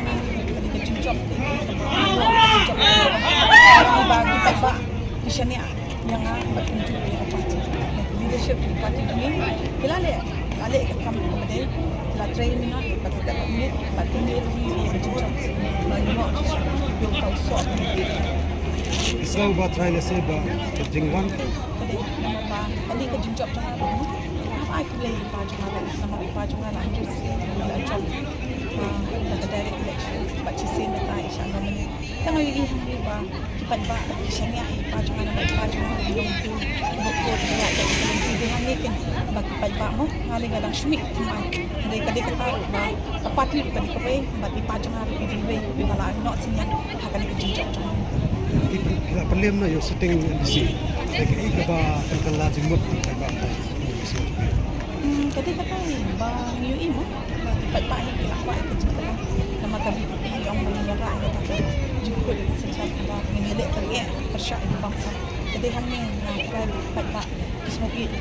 Kali ka job. Bagi pa siya niya yang bertunjuk yang parti leadership parti ini kelale ka kami kemudian telah training pada dapat minit parti ini job banyak yang tahu soal Islam buat try nasi jingwan. kali ka job jangan apa play pajangan sama pajangan lanjut job direct election baca sen tak isya namanya tengah ini ba kipat ba isya pajangan pajangan yang tu buat dia dengan ni kan ba kipat ba mo hari gadang shmik mai hari kadi kata ba kapati kadi kapai ba pajangan ini we bala not sinya hakali ka job Kita perlu na yung sitting di sini. Ika ba kalkala jimut ba? Kadi kata ba new imo ba pa ini apa itu cerita nama kami yang menyerah itu juga sejak ba menilai kerja persya di bangsa. Jadi kami nak ba semua itu